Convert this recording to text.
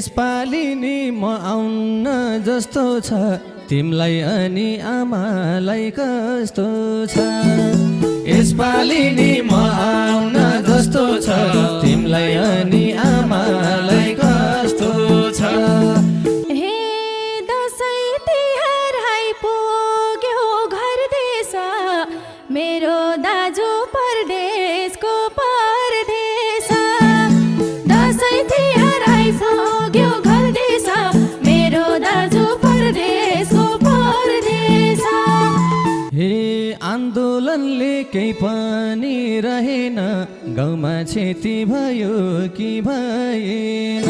यसपालि नि म आउन जस्तो छ तिमलाई अनि आमालाई कस्तो छ यसपालि नि म आउन जस्तो छ तिमलाई अनि आमालाई कस्तो छ हे दसैँ तिहार आइपुग्यो घर देश मेरो दाजु परदेशको परदेश दसैँ तिहार आइपुग्यो घर देश मेरो दाजु परदेशको परदेश हे आन्दोलनले केही पनि रहेन गाउँमा क्षति भयो कि भएन